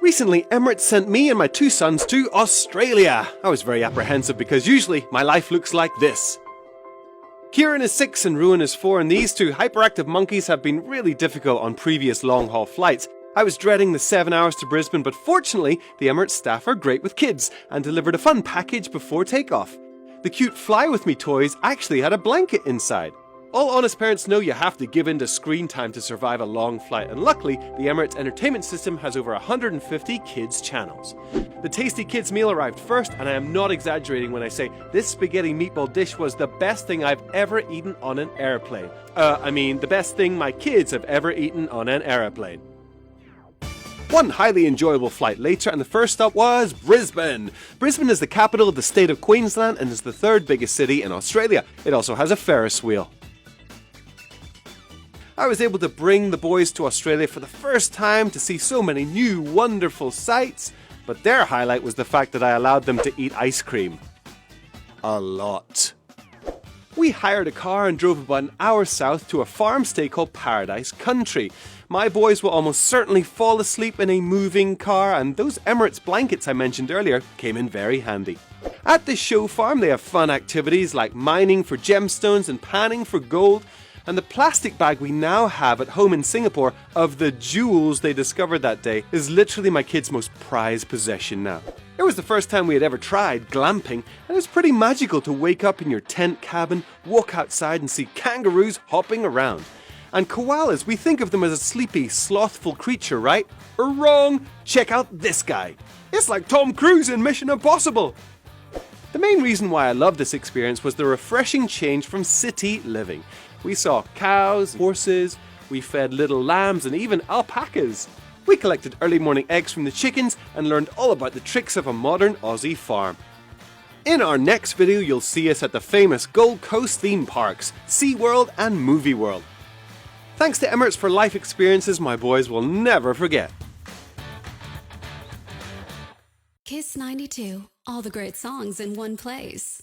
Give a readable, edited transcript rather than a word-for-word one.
Recently, Emirates sent me and my two sons to Australia. I was very apprehensive because usually my life looks like this. Kieran is 6 and Ruin is 4, and these two hyperactive monkeys have been really difficult on previous long-haul flights. I was dreading the 7 hours to Brisbane, but fortunately, the Emirates staff are great with kids and delivered a fun package before takeoff. The cute Fly With Me toys actually had a blanket inside. All honest parents know you have to give in to screen time to survive a long flight, and luckily, the Emirates entertainment system has over 150 kids channels. The Tasty Kids meal arrived first, and I am not exaggerating when I say this spaghetti meatball dish was the best thing I've ever eaten on an airplane. The best thing my kids have ever eaten on an aeroplane. One highly enjoyable flight later, and the first stop was Brisbane. Brisbane is the capital of the state of Queensland and is the third biggest city in Australia. It also has a Ferris wheel. I was able to bring the boys to Australia for the first time to see so many new wonderful sights, but their highlight was the fact that I allowed them to eat ice cream. A lot. We hired a car and drove about an hour south to a farm stay called Paradise Country. My boys will almost certainly fall asleep in a moving car, and those Emirates blankets I mentioned earlier came in very handy. At this show farm they have fun activities like mining for gemstones and panning for gold, and the plastic bag we now have at home in Singapore of the jewels they discovered that day is literally my kids' most prized possession now. It was the first time we had ever tried glamping, and it was pretty magical to wake up in your tent cabin, walk outside and see kangaroos hopping around. And koalas, we think of them as a sleepy, slothful creature, right? Wrong! Check out this guy. It's like Tom Cruise in Mission Impossible! The main reason why I loved this experience was the refreshing change from city living. We saw cows, horses, we fed little lambs and even alpacas. We collected early morning eggs from the chickens and learned all about the tricks of a modern Aussie farm. In our next video you'll see us at the famous Gold Coast theme parks, SeaWorld and Movie World. Thanks to Emirates for life experiences my boys will never forget. Kiss 92, all the great songs in one place.